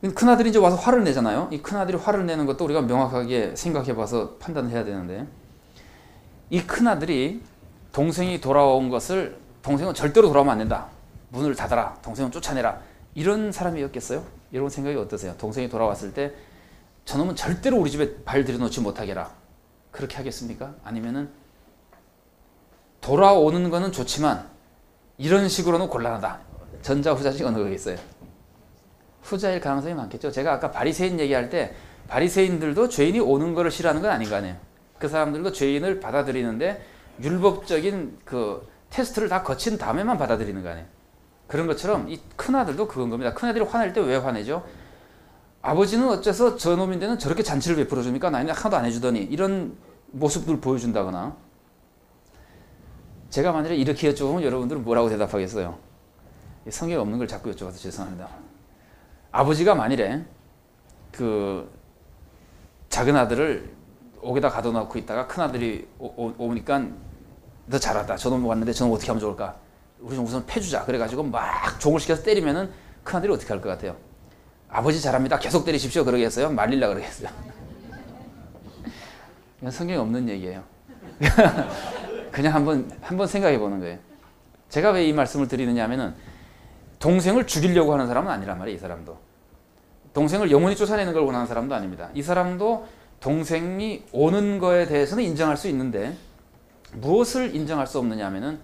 큰아들이 이제 와서 화를 내잖아요. 이 큰아들이 화를 내는 것도 우리가 명확하게 생각해 봐서 판단을 해야 되는데, 이 큰아들이 동생이 돌아온 것을, 동생은 절대로 돌아오면 안 된다, 문을 닫아라, 동생은 쫓아내라, 이런 사람이었겠어요? 여러분 생각이 어떠세요? 동생이 돌아왔을 때 저놈은 절대로 우리 집에 발 들여놓지 못하게 해라, 그렇게 하겠습니까? 아니면은 돌아오는 거는 좋지만 이런 식으로는 곤란하다, 전자 후자 중 어느 거겠어요? 후자일 가능성이 많겠죠. 제가 아까 바리새인 얘기할 때 바리새인들도 죄인이 오는 거를 싫어하는 건 아닌 거 아니에요. 그 사람들도 죄인을 받아들이는데 율법적인 그 테스트를 다 거친 다음에만 받아들이는 거 아니에요. 그런 것처럼 이 큰아들도 그건 겁니다. 큰아들이 화낼 때 왜 화내죠? 아버지는 어째서 저놈인데는 저렇게 잔치를 베풀어 줍니까? 나는 하나도 안 해주더니, 이런 모습을 보여준다거나. 제가 만약에 이렇게 여쭤보면 여러분들은 뭐라고 대답하겠어요? 성경에 없는 걸 자꾸 여쭤봐서 죄송합니다. 아버지가 만일에 그 작은 아들을 옥에다 가둬놓고 있다가 큰 아들이 오니까 너 잘한다, 저놈 왔는데 저놈 어떻게 하면 좋을까, 우리 좀 우선 패주자, 그래가지고 막 종을 시켜서 때리면은 큰 아들이 어떻게 할 것 같아요? 아버지 잘합니다, 계속 때리십시오 그러겠어요? 말릴라 그러겠어요? 이건 성경에 없는 얘기예요. 그냥 한번 생각해 보는 거예요. 제가 왜 이 말씀을 드리느냐 하면은, 동생을 죽이려고 하는 사람은 아니란 말이에요. 이 사람도 동생을 영원히 쫓아내는 걸 원하는 사람도 아닙니다. 이 사람도 동생이 오는 거에 대해서는 인정할 수 있는데, 무엇을 인정할 수 없느냐 하면은,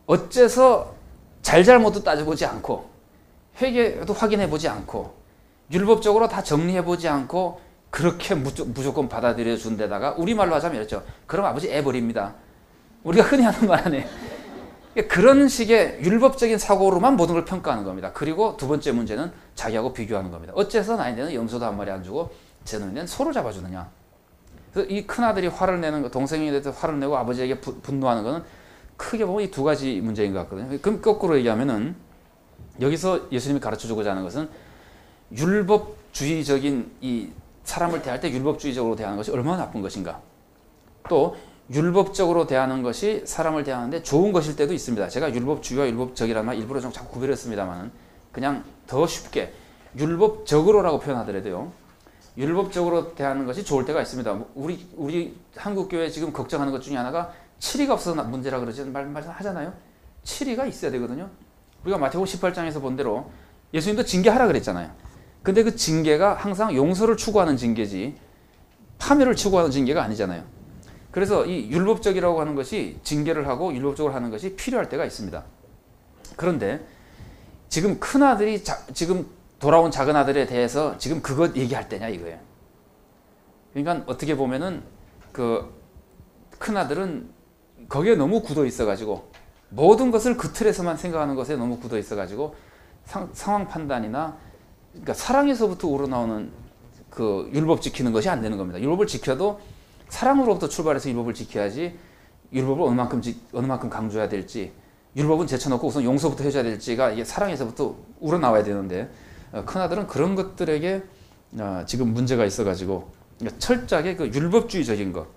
어째서 잘잘못도 따져보지 않고 회개도 확인해보지 않고 율법적으로 다 정리해보지 않고 그렇게 무조건 받아들여 준 데다가, 우리말로 하자면 이렇죠. 그럼 아버지 애 버립니다. 우리가 흔히 하는 말 아니에요. 그런 식의 율법적인 사고로만 모든 걸 평가하는 겁니다. 그리고 두 번째 문제는 자기하고 비교하는 겁니다. 어째서 나인데는 염소도 한 마리 안 주고 쟤는 소를 잡아주느냐. 그래서 이 큰아들이 화를 내는 거, 동생에 대해서 화를 내고 아버지에게 분노하는 것은 크게 보면 이 두 가지 문제인 것 같거든요. 그럼 거꾸로 얘기하면은, 여기서 예수님이 가르쳐주고자 하는 것은 율법주의적인, 이 사람을 대할 때 율법주의적으로 대하는 것이 얼마나 나쁜 것인가, 또 율법적으로 대하는 것이 사람을 대하는데 좋은 것일 때도 있습니다. 제가 율법주의와 율법적이라는 말 일부러 좀 자꾸 구별했습니다만, 그냥 더 쉽게 율법적으로라고 표현하더라도요, 율법적으로 대하는 것이 좋을 때가 있습니다. 우리 한국교회 지금 걱정하는 것 중에 하나가 칠의가 없어서 문제라 그러지 말씀하잖아요. 칠의가 있어야 되거든요. 우리가 마태복음 18장에서 본 대로 예수님도 징계하라 그랬잖아요. 근데 그 징계가 항상 용서를 추구하는 징계지 파멸을 추구하는 징계가 아니잖아요. 그래서 이 율법적이라고 하는 것이, 징계를 하고 율법적으로 하는 것이 필요할 때가 있습니다. 그런데 지금 큰아들이 지금 돌아온 작은 아들에 대해서 지금 그것 얘기할 때냐 이거예요. 그러니까 어떻게 보면은 그 큰아들은 거기에 너무 굳어 있어가지고, 모든 것을 그 틀에서만 생각하는 것에 너무 굳어 있어가지고 상황 판단이나, 그러니까 사랑에서부터 우러나오는 그 율법 지키는 것이 안 되는 겁니다. 율법을 지켜도 사랑으로부터 출발해서 율법을 지켜야지, 율법을 어느 만큼 강조해야 될지, 율법은 제쳐놓고 우선 용서부터 해줘야 될지가 이게 사랑에서부터 우러나와야 되는데, 큰아들은 그런 것들에게 지금 문제가 있어가지고 철저하게 그 율법주의적인 것,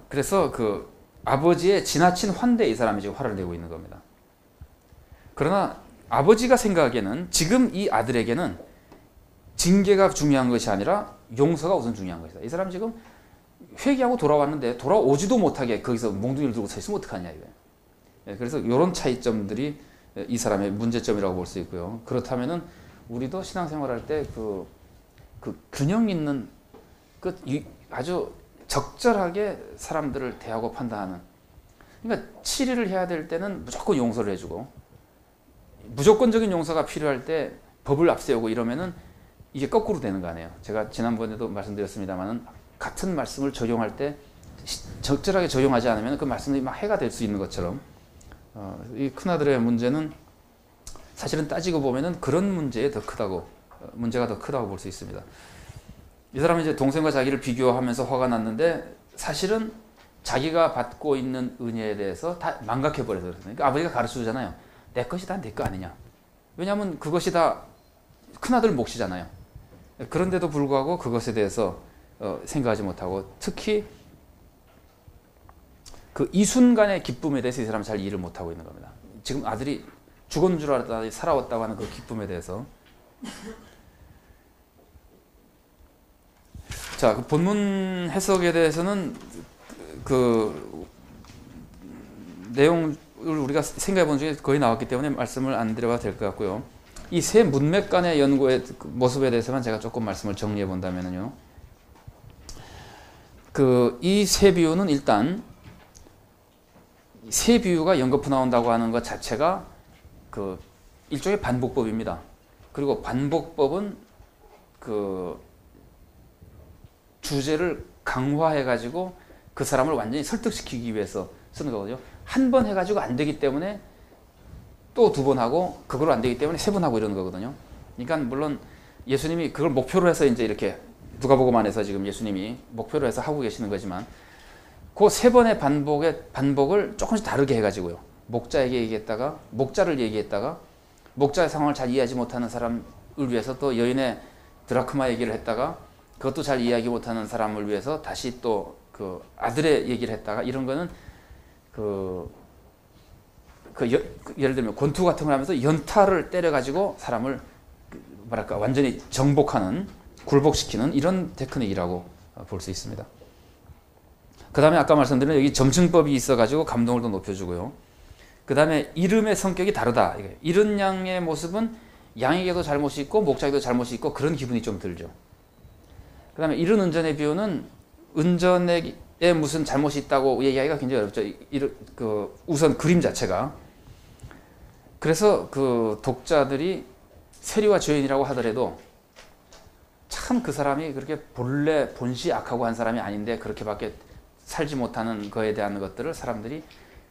그래서 그 아버지의 지나친 환대에 이 사람이 지금 화를 내고 있는 겁니다. 그러나 아버지가 생각하기에는 지금 이 아들에게는 징계가 중요한 것이 아니라 용서가 우선 중요한 것이다. 이 사람 지금 회개하고 돌아왔는데 돌아오지도 못하게 거기서 몽둥이를 들고 서 있으면 어떡하냐 이거예요. 그래서 이런 차이점들이 이 사람의 문제점이라고 볼 수 있고요. 그렇다면은 우리도 신앙생활할 때 그 균형 있는 아주 적절하게 사람들을 대하고 판단하는, 그러니까 치리를 해야 될 때는 무조건 용서를 해주고, 무조건적인 용서가 필요할 때 법을 앞세우고 이러면은 이게 거꾸로 되는 거 아니에요. 제가 지난번에도 말씀드렸습니다만은, 같은 말씀을 적용할 때 적절하게 적용하지 않으면 그 말씀이 막 해가 될 수 있는 것처럼, 이 큰아들의 문제는 사실은 따지고 보면은 그런 문제가 더 크다고 볼 수 있습니다. 이 사람은 이제 동생과 자기를 비교하면서 화가 났는데, 사실은 자기가 받고 있는 은혜에 대해서 다 망각해버려서 그렇습니다. 그러니까 아버지가 가르쳐주잖아요. 내 것이 다 내 거 아니냐. 왜냐하면 그것이 다 큰아들 몫이잖아요. 그런데도 불구하고 그것에 대해서 생각하지 못하고, 특히 그 이 순간의 기쁨에 대해서 이 사람은 잘 이해를 못하고 있는 겁니다. 지금 아들이 죽은 줄 알았더니 살아왔다고 하는 그 기쁨에 대해서. 자, 그 본문 해석에 대해서는 그 내용을 우리가 생각해 본 중에 거의 나왔기 때문에 말씀을 안 드려봐도 될 것 같고요. 이 세 문맥 간의 연구의 모습에 대해서만 제가 조금 말씀을 정리해 본다면요. 이 세 비유는 일단 세 비유가 연거푸 나온다고 하는 것 자체가 일종의 반복법입니다. 그리고 반복법은 주제를 강화해 가지고 그 사람을 완전히 설득시키기 위해서 쓰는 거거든요. 한 번 해가지고 안 되기 때문에 또 두 번 하고 그걸로 안 되기 때문에 세 번 하고 이러는 거거든요. 그러니까 물론 예수님이 그걸 목표로 해서 이제 이렇게 누가복음안에서 지금 예수님이 목표로 해서 하고 계시는 거지만 그 세 번의 반복을 조금씩 다르게 해가지고요. 목자에게 얘기했다가 목자를 얘기했다가 목자의 상황을 잘 이해하지 못하는 사람을 위해서 또 여인의 드라크마 얘기를 했다가 그것도 잘 이해하기 못하는 사람을 위해서 다시 또 그 아들의 얘기를 했다가 이런 거는 예를 들면 권투 같은 걸 하면서 연타를 때려가지고 사람을 뭐랄까 완전히 정복하는 굴복시키는 이런 테크닉이라고 볼 수 있습니다. 그 다음에 아까 말씀드린 여기 점증법이 있어가지고 감동을 더 높여주고요. 그 다음에 이름의 성격이 다르다. 이른 양의 모습은 양에게도 잘못이 있고 목자에게도 잘못이 있고 그런 기분이 좀 들죠. 그 다음에 이른 운전의 비유는 운전에 무슨 잘못이 있다고 얘기하기가 굉장히 어렵죠. 우선 그림 자체가. 그래서 독자들이 세리와 죄인이라고 하더라도 참 그 사람이 그렇게 본래 본시 악하고 한 사람이 아닌데 그렇게밖에 살지 못하는 거에 대한 것들을 사람들이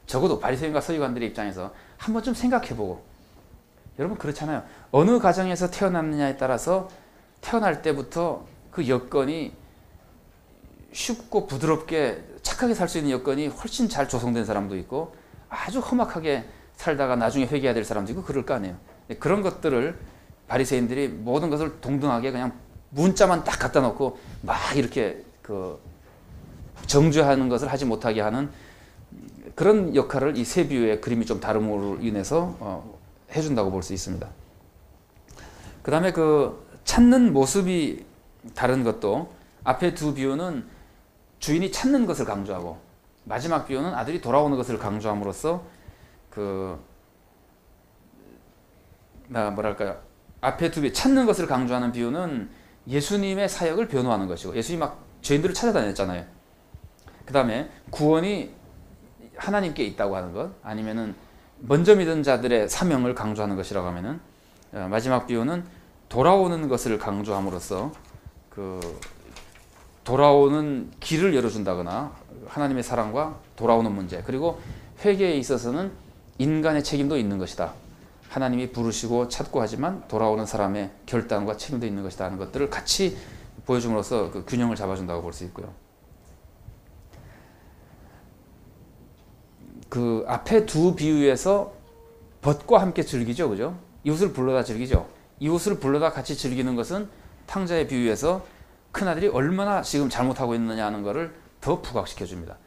적어도 바리새인과 서기관들의 입장에서 한번 좀 생각해보고, 여러분 그렇잖아요. 어느 가정에서 태어났느냐에 따라서 태어날 때부터 그 여건이 쉽고 부드럽게 착하게 살 수 있는 여건이 훨씬 잘 조성된 사람도 있고 아주 험악하게 살다가 나중에 회개해야 될 사람도 있고 그럴 거 아니에요. 그런 것들을 바리새인들이 모든 것을 동등하게 그냥 문자만 딱 갖다 놓고 막 이렇게 정죄하는 것을 하지 못하게 하는 그런 역할을 이 세 비유의 그림이 좀 다름으로 인해서 해준다고 볼 수 있습니다. 그 다음에 찾는 모습이 다른 것도, 앞에 두 비유는 주인이 찾는 것을 강조하고 마지막 비유는 아들이 돌아오는 것을 강조함으로써 뭐랄까요, 앞에 두 비유, 찾는 것을 강조하는 비유는 예수님의 사역을 변호하는 것이고, 예수님이 막 죄인들을 찾아다녔잖아요. 그 다음에 구원이 하나님께 있다고 하는 것, 아니면은 먼저 믿은 자들의 사명을 강조하는 것이라고 하면은, 마지막 비유는 돌아오는 것을 강조함으로써 돌아오는 길을 열어준다거나 하나님의 사랑과 돌아오는 문제, 그리고 회개에 있어서는 인간의 책임도 있는 것이다. 하나님이 부르시고 찾고 하지만 돌아오는 사람의 결단과 책임도 있는 것이다 하는 것들을 같이 보여줌으로써 균형을 잡아준다고 볼 수 있고요. 앞에 두 비유에서 벗과 함께 즐기죠, 그죠? 이웃을 불러다 즐기죠. 이웃을 불러다 같이 즐기는 것은 탕자의 비유에서 큰아들이 얼마나 지금 잘못하고 있느냐 하는 것을 더 부각시켜 줍니다.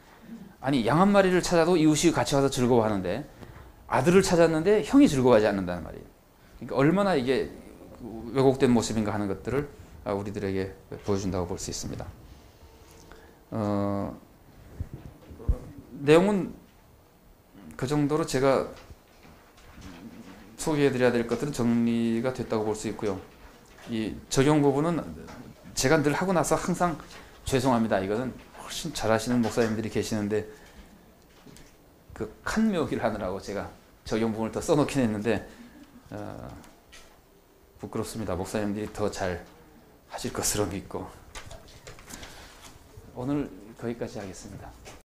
아니, 양 한 마리를 찾아도 이웃이 같이 와서 즐거워하는데 아들을 찾았는데 형이 즐거워하지 않는다는 말이에요. 그러니까 얼마나 이게 왜곡된 모습인가 하는 것들을 우리들에게 보여준다고 볼 수 있습니다. 내용은 그 정도로 제가 소개해드려야 될 것들은 정리가 됐다고 볼 수 있고요. 이 적용 부분은 제가 늘 하고 나서 항상 죄송합니다. 이거는 훨씬 잘하시는 목사님들이 계시는데 칸 묘기를 하느라고 제가 적용 부분을 더 써놓긴 했는데 부끄럽습니다. 목사님들이 더 잘 하실 것으로 믿고 오늘 거기까지 하겠습니다.